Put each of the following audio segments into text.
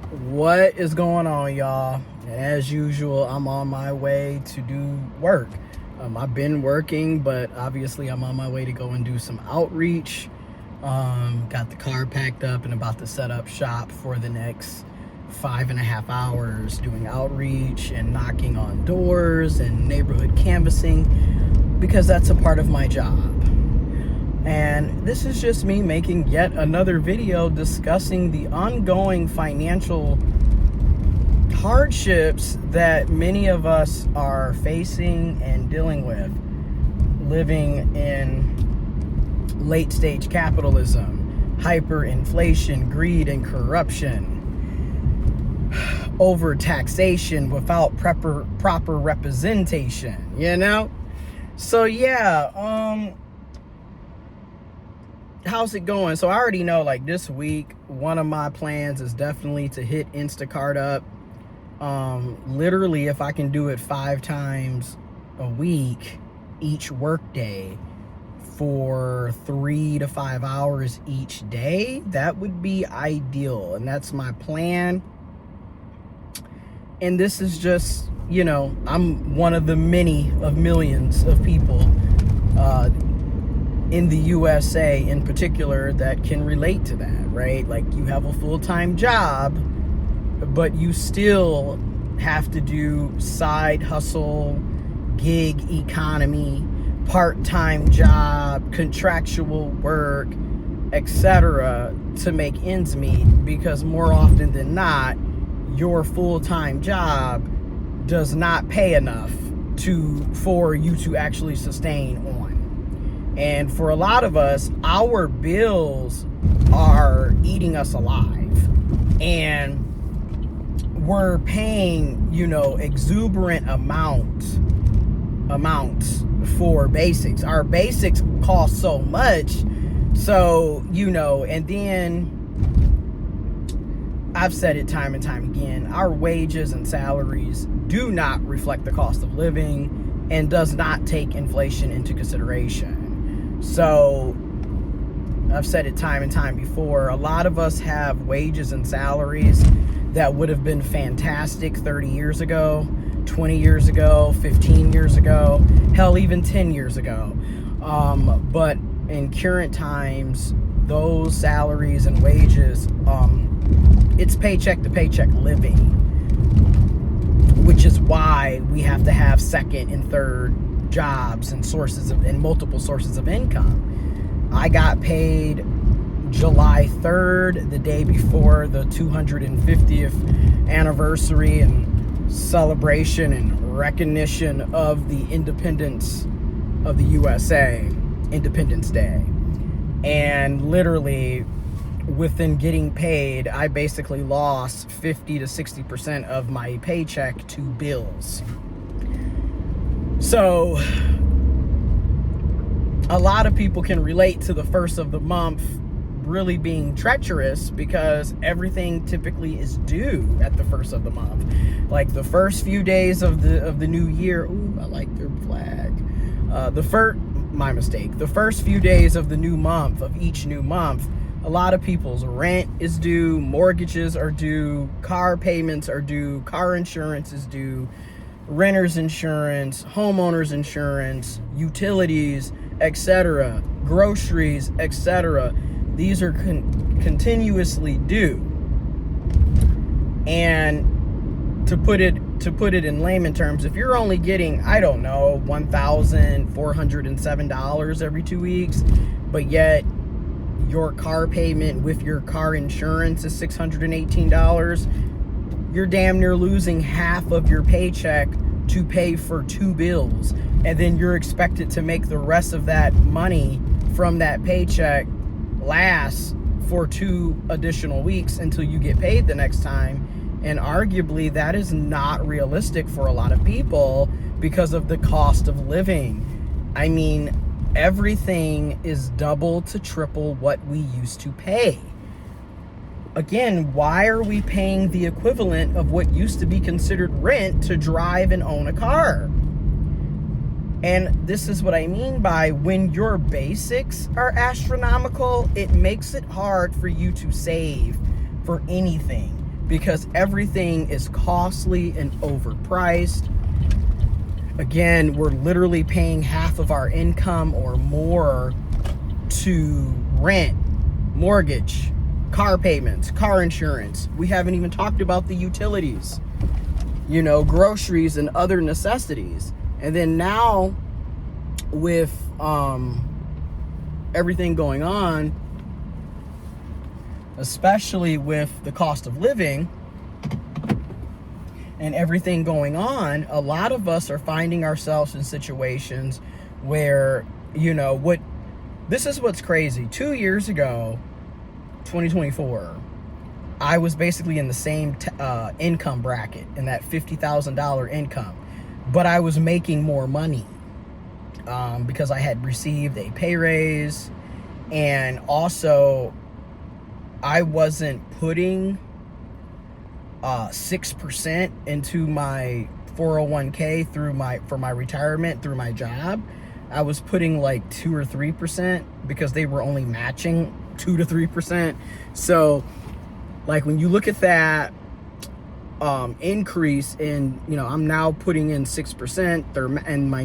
What is going on, y'all? As usual, I'm on my way to do work. I've been working, but obviously I'm on my way to go and do some outreach. Got the car packed up and about to set up shop for the next 5.5 hours doing outreach and knocking on doors and neighborhood canvassing because that's a part of my job. And this is just me making yet another video discussing the ongoing financial hardships that many of us are facing and dealing with, living in late stage capitalism, hyperinflation, greed, and corruption, over taxation without proper representation, So yeah, how's it going? So I already know, like, this week, one of my plans is definitely to hit Instacart up. Literally, if I can do it 5 times a week, each work day, for 3 to 5 hours each day, that would be ideal. And that's my plan. And this is just, I'm one of the many of millions of people in the USA in particular that can relate to that, right? Like, you have a full-time job, but you still have to do side hustle, gig economy, part-time job, contractual work, etc. to make ends meet, because more often than not, your full-time job does not pay enough for you to actually sustain on. And for a lot of us, our bills are eating us alive. And we're paying, exuberant amounts for basics. Our basics cost so much. So, and then I've said it time and time again, our wages and salaries do not reflect the cost of living and does not take inflation into consideration. So I've said it time and time before, a lot of us have wages and salaries that would have been fantastic 30 years ago, 20 years ago, 15 years ago, hell, even 10 years ago. But in current times, those salaries and wages, it's paycheck to paycheck living, which is why we have to have second and third jobs and multiple sources of income. I got paid July 3rd, the day before the 250th anniversary and celebration and recognition of the independence of the USA, Independence Day. And literally, within getting paid, I basically lost 50 to 60% of my paycheck to bills. So a lot of people can relate to the first of the month really being treacherous, because everything typically is due at the first of the month. Like the first few days of the new year. Ooh, I like their flag. My mistake. The first few days of the new month, of each new month, a lot of people's rent is due, mortgages are due, car payments are due, car insurance is due, renter's insurance, homeowner's insurance, utilities, etc., groceries, etc. These are continuously due. And to put it in layman terms, if you're only getting, I don't know, $1,407 every 2 weeks, but yet your car payment with your car insurance is $618, you're damn near losing half of your paycheck to pay for 2 bills. And then you're expected to make the rest of that money from that paycheck last for 2 additional weeks until you get paid the next time. And arguably, that is not realistic for a lot of people because of the cost of living. I mean, everything is double to triple what we used to pay. Again, why are we paying the equivalent of what used to be considered rent to drive and own a car? And this is what I mean by, when your basics are astronomical, it makes it hard for you to save for anything. because everything is costly and overpriced. Again, we're literally paying half of our income or more to rent, mortgage, car payments, car insurance. We haven't even talked about the utilities, groceries and other necessities. And then now with everything going on, especially with the cost of living and everything going on, a lot of us are finding ourselves in situations where, this is what's crazy. 2 years ago, 2024, I was basically in the same income bracket, in that $50,000 income, but I was making more money because I had received a pay raise, and also I wasn't putting 6% into my 401k for my retirement through my job. I was putting like 2 or 3% because they were only matching 2 to 3%. So like when you look at that increase in, I'm now putting in 6%, and my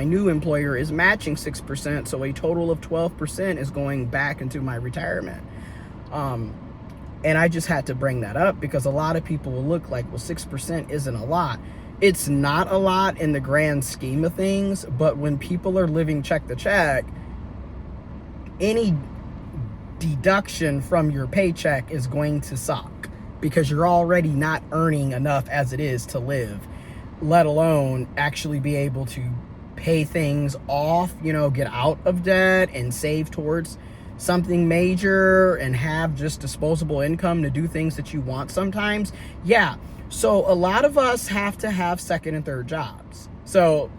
new employer is matching 6%, so a total of 12% is going back into my retirement. And I just had to bring that up because a lot of people will look like, well, 6% isn't a lot. It's not a lot in the grand scheme of things, but when people are living check to check, any deduction from your paycheck is going to suck because you're already not earning enough as it is to live, let alone actually be able to pay things off, get out of debt and save towards something major and have just disposable income to do things that you want sometimes. Yeah. So a lot of us have to have second and third jobs. So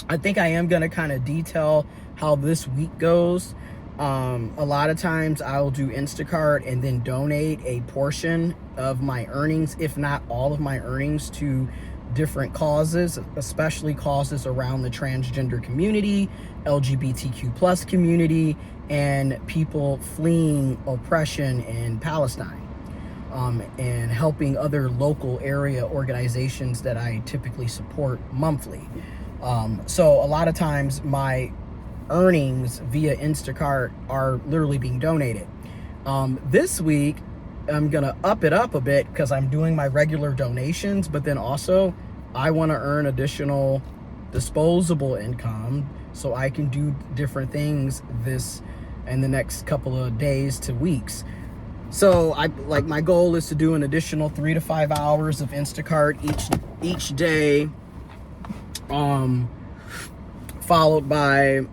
I think I am going to kind of detail how this week goes. A lot of times I'll do Instacart and then donate a portion of my earnings, if not all of my earnings, to different causes, especially causes around the transgender community, LGBTQ plus community, and people fleeing oppression in Palestine, and helping other local area organizations that I typically support monthly. So a lot of times my earnings via Instacart are literally being donated. This week, I'm going to up it up a bit because I'm doing my regular donations, but then also I want to earn additional disposable income so I can do different things in the next couple of days to weeks. So my goal is to do an additional 3 to 5 hours of Instacart each day, followed by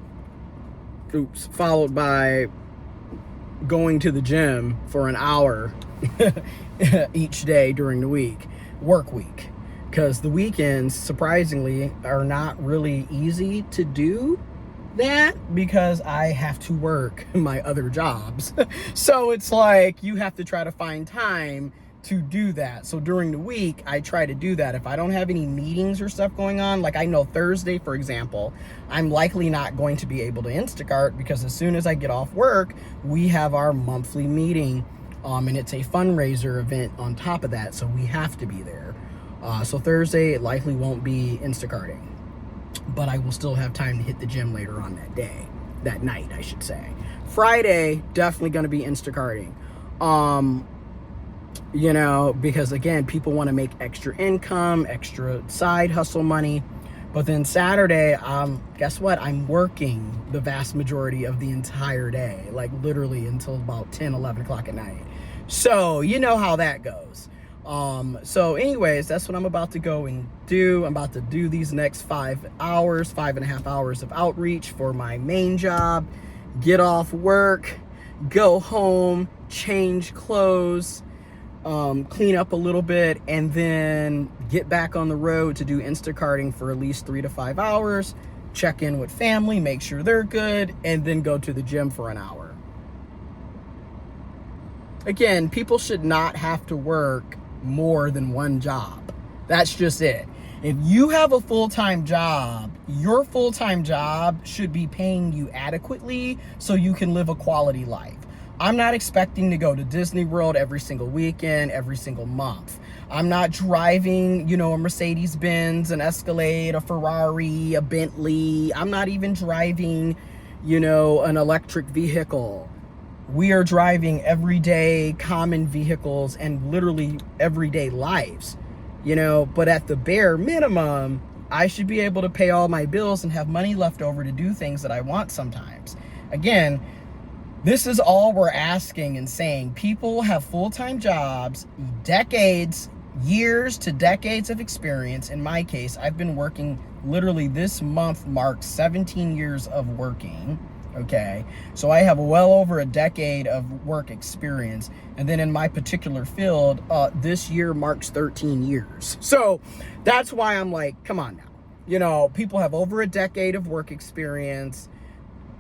going to the gym for an hour each day during the work week, because the weekends surprisingly are not really easy to do that because I have to work my other jobs. So it's like you have to try to find time to do that. So during the week, I try to do that. If I don't have any meetings or stuff going on, like I know Thursday, for example, I'm likely not going to be able to Instacart because as soon as I get off work, we have our monthly meeting, and it's a fundraiser event on top of that, so we have to be there. So Thursday, it likely won't be Instacarting, but I will still have time to hit the gym later on that night, I should say. Friday, definitely going to be Instacarting. Because again, people want to make extra income, extra side hustle money. But then Saturday, guess what? I'm working the vast majority of the entire day, like literally until about 10, 11 o'clock at night. So you know how that goes. So anyways, that's what I'm about to go and do. I'm about to do these next 5.5 hours of outreach for my main job, get off work, go home, change clothes, clean up a little bit, and then get back on the road to do Instacarting for at least 3 to 5 hours, check in with family, make sure they're good, and then go to the gym for an hour. Again, people should not have to work more than one job. That's just it. If you have a full-time job, your full-time job should be paying you adequately so you can live a quality life. I'm not expecting to go to Disney World every single weekend, every single month. I'm not driving, a Mercedes-Benz, an Escalade, a Ferrari, a Bentley. I'm not even driving, an electric vehicle. We are driving everyday common vehicles and literally everyday lives, but at the bare minimum, I should be able to pay all my bills and have money left over to do things that I want sometimes. Again, this is all we're asking and saying. People have full-time jobs, years to decades of experience. In my case, I've been working, literally this month marks 17 years of working. Okay, so I have well over a decade of work experience. And then in my particular field, this year marks 13 years. So that's why I'm like, come on now. People have over a decade of work experience,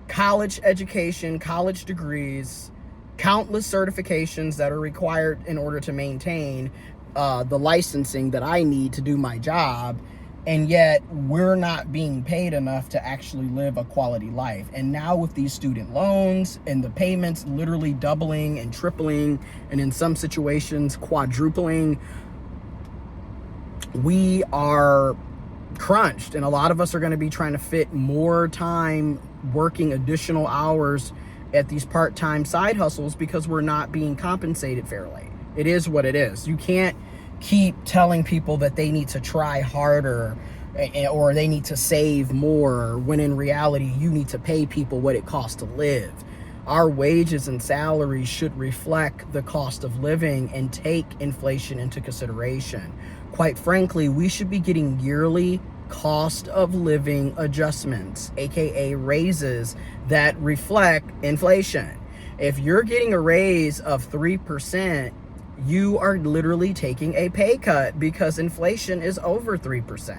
college education, college degrees, countless certifications that are required in order to maintain the licensing that I need to do my job. And yet we're not being paid enough to actually live a quality life. And now with these student loans and the payments literally doubling and tripling, and in some situations quadrupling, we are crunched. And a lot of us are going to be trying to fit more time working additional hours at these part-time side hustles because we're not being compensated fairly. It is what it is. You can't keep telling people that they need to try harder or they need to save more, when in reality you need to pay people what it costs to live. Our wages and salaries should reflect the cost of living and take inflation into consideration. Quite frankly, we should be getting yearly cost of living adjustments, aka raises, that reflect inflation. If you're getting a raise of 3%, you are literally taking a pay cut because inflation is over 3%.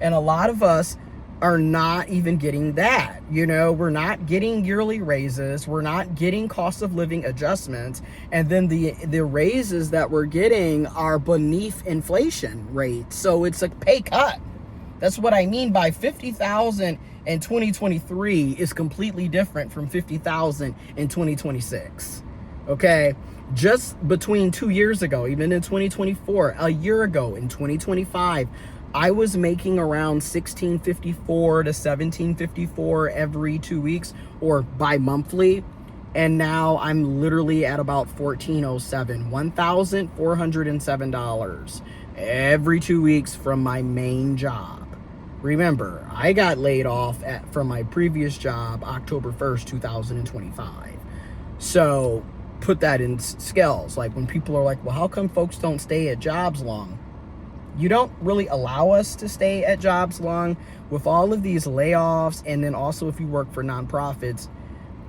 And a lot of us are not even getting that. We're not getting yearly raises. We're not getting cost of living adjustments. And then the raises that we're getting are beneath inflation rates. So it's a pay cut. That's what I mean by 50,000 in 2023 is completely different from 50,000 in 2026. Okay? Just between 2 years ago, even in 2024, a year ago in 2025, I was making around $16.54 to $17.54 every 2 weeks or bi-monthly. And now I'm literally at about $14.07, $1,407 every 2 weeks from my main job. Remember, I got laid off from my previous job October 1st, 2025. So put that in scales. Like when people are like, well, how come folks don't stay at jobs long? You don't really allow us to stay at jobs long with all of these layoffs. And then also if you work for nonprofits,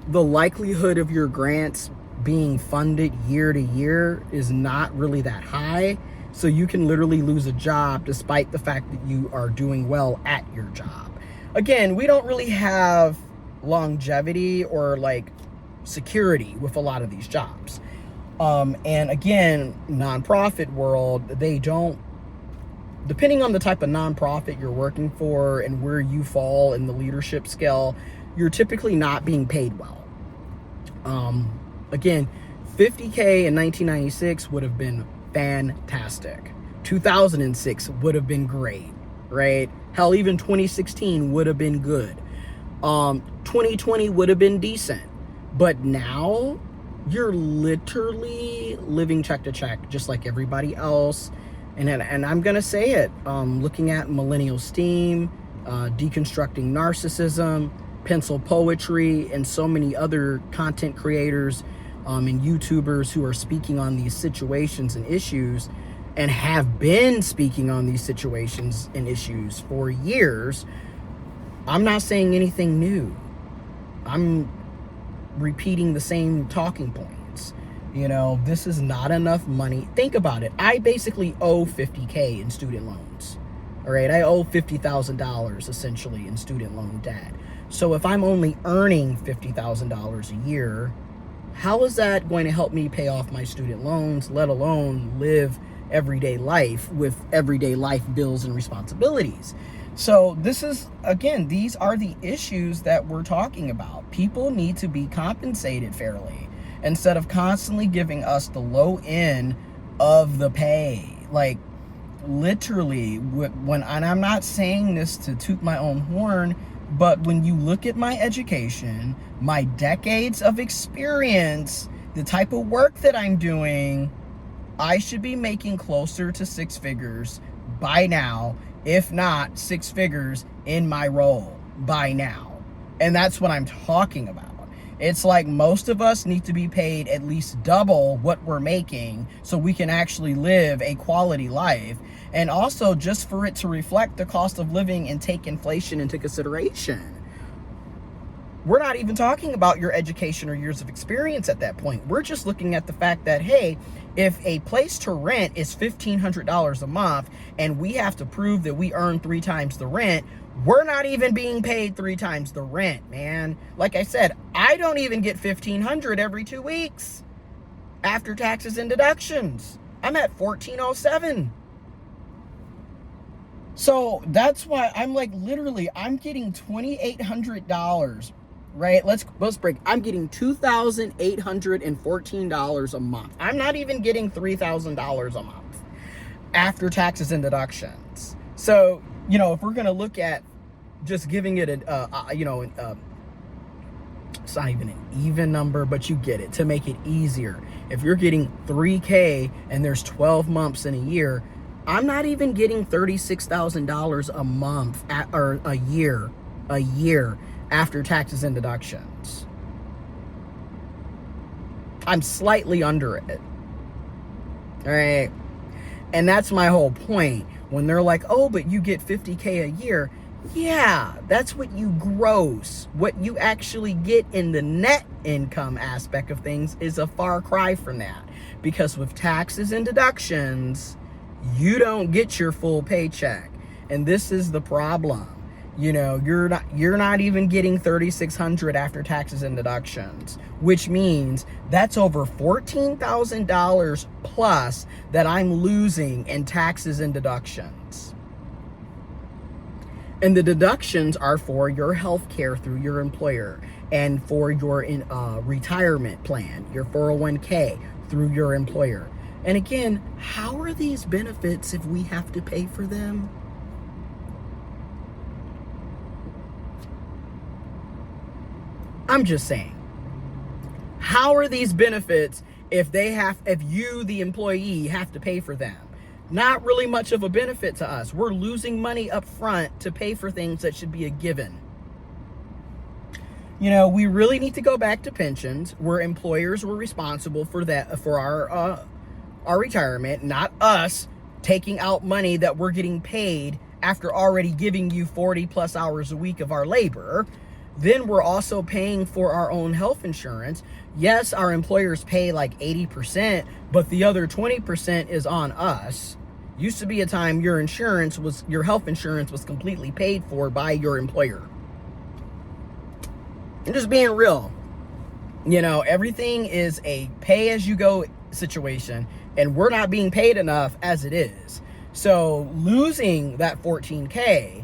the likelihood of your grants being funded year to year is not really that high. So you can literally lose a job despite the fact that you are doing well at your job. Again, we don't really have longevity or like security with a lot of these jobs. And again, nonprofit world, they don't, depending on the type of nonprofit you're working for and where you fall in the leadership scale, you're typically not being paid well. Again, $50K in 1996 would have been fantastic. 2006 would have been great, right? Hell, even 2016 would have been good. 2020 would have been decent. But now you're literally living check to check, just like everybody else. And I'm going to say it, looking at millennial STEAM, deconstructing narcissism, pencil poetry, and so many other content creators and YouTubers who are speaking on these situations and issues and have been speaking on these situations and issues for years. I'm not saying anything new. I'm repeating the same talking points. This is not enough money. Think about it. I basically owe $50K in student loans. All right. I owe $50,000 essentially in student loan debt. So if I'm only earning $50,000 a year, how is that going to help me pay off my student loans, let alone live everyday life with everyday life bills and responsibilities? So this is, again, these are the issues that we're talking about. People need to be compensated fairly. instead of constantly giving us the low end of the pay. Like, literally, when, and I'm not saying this to toot my own horn, but when you look at my education, my decades of experience, the type of work that I'm doing, I should be making closer to six figures by now, if not six figures in my role by now. And that's what I'm talking about. It's like most of us need to be paid at least double what we're making so we can actually live a quality life. And also just for it to reflect the cost of living and take inflation into consideration. We're not even talking about your education or years of experience at that point. We're just looking at the fact that, hey, if a place to rent is $1,500 a month and we have to prove that we earn 3 times the rent, we're not even being paid 3 times the rent, man. Like I said, I don't even get $1,500 every 2 weeks after taxes and deductions. I'm at $1,407. So that's why I'm like, literally, I'm getting $2,800, right? Let's break. I'm getting $2,814 a month. I'm not even getting $3,000 a month after taxes and deductions. So, you know, if we're going to look at just giving it it's not even an even number, but you get it, to make it easier. If you're getting $3,000 and there's 12 months in a year, I'm not even getting $36,000 a month or a year after taxes and deductions. I'm slightly under it. All right. And that's my whole point. When they're like, oh, but you get $50,000 a year. Yeah, that's what you gross. What you actually get in the net income aspect of things is a far cry from that. Because with taxes and deductions, you don't get your full paycheck. And this is the problem. You know, you're not even getting $3,600 after taxes and deductions, which means that's over $14,000 plus that I'm losing in taxes and deductions. And the deductions are for your health care through your employer and for your retirement plan, your 401k through your employer. And again, how are these benefits if we have to pay for them? I'm just saying, how are these benefits if you, the employee, have to pay for them? Not really much of a benefit to us. We're losing money up front to pay for things that should be a given. You know, we really need to go back to pensions where employers were responsible for that, for our retirement, not us taking out money that we're getting paid after already giving you 40 plus hours a week of our labor. Then we're also paying for our own health insurance. Yes, our employers pay like 80%, but the other 20% is on us. Used to be a time your health insurance was completely paid for by your employer. I'm just being real. You know, everything is a pay-as-you-go situation, and we're not being paid enough as it is. So losing that $14,000,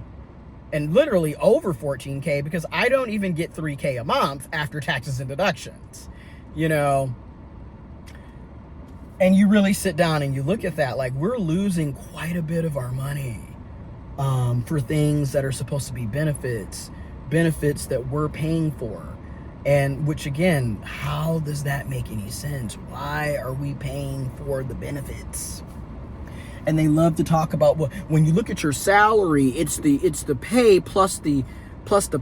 and literally over $14,000, because I don't even get $3,000 a month after taxes and deductions, you know. And you really sit down and you look at that, like, we're losing quite a bit of our money for things that are supposed to be benefits that we're paying for. And which, again, how does that make any sense? Why are we paying for the benefits? And they love to talk about, well, when you look at your salary, it's the pay plus the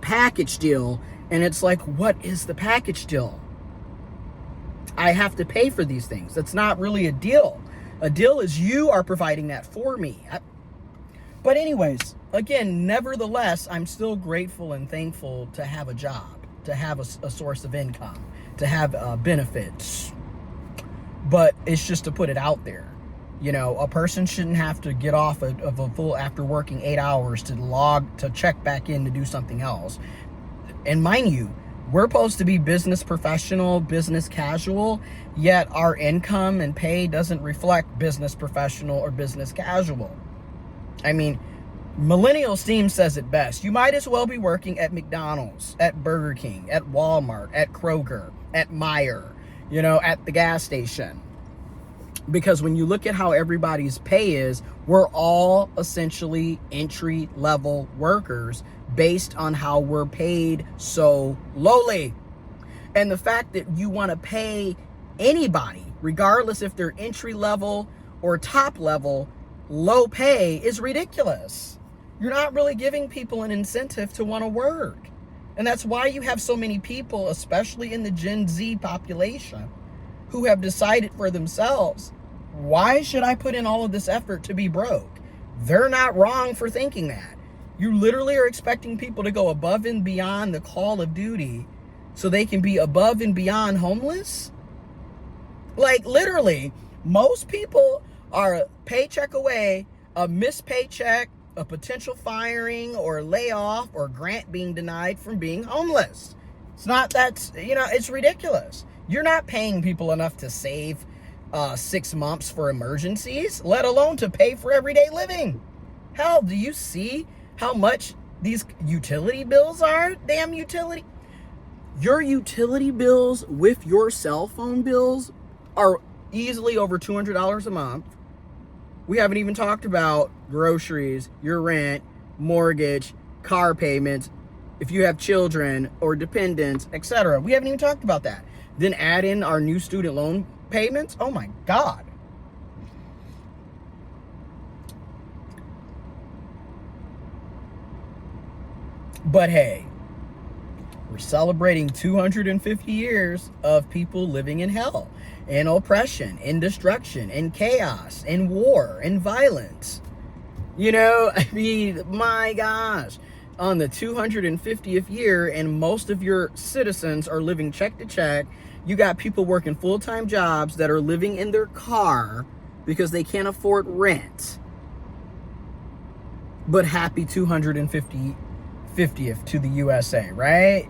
package deal. And it's like, what is the package deal? I have to pay for these things. That's not really a deal. A deal is you are providing that for me. But anyways, again, nevertheless, I'm still grateful and thankful to have a job, to have a source of income, to have benefits. But it's just to put it out there. You know, a person shouldn't have to get off of a full, after working 8 hours, to check back in to do something else. And mind you, we're supposed to be business professional, business casual, yet our income and pay doesn't reflect business professional or business casual. I mean, Millennial Steam says it best. You might as well be working at McDonald's, at Burger King, at Walmart, at Kroger, at Meijer. at the gas station. Because when you look at how everybody's pay is, we're all essentially entry-level workers based on how we're paid so lowly. And the fact that you want to pay anybody, regardless if they're entry-level or top-level, low pay is ridiculous. You're not really giving people an incentive to want to work. And that's why you have so many people, especially in the Gen Z population, who have decided for themselves, why should I put in all of this effort to be broke? They're not wrong for thinking that. You literally are expecting people to go above and beyond the call of duty so they can be above and beyond homeless? Like, literally, most people are a paycheck away, a missed paycheck, a potential firing or layoff or grant being denied from being homeless. It's not that, it's ridiculous. You're not paying people enough to save 6 months for emergencies, let alone to pay for everyday living. Hell, do you see how much these utility bills are? Damn utility. Your utility bills with your cell phone bills are easily over $200 a month. We haven't even talked about groceries, your rent, mortgage, car payments, if you have children or dependents, etc. We haven't even talked about that. Then add in our new student loan payments. Oh my God. But hey, we're celebrating 250 years of people living in hell and oppression and destruction and chaos and war and violence. My gosh, on the 250th year, and most of your citizens are living check to check. You got people working full-time jobs that are living in their car because they can't afford rent. But happy 250th to the USA, right?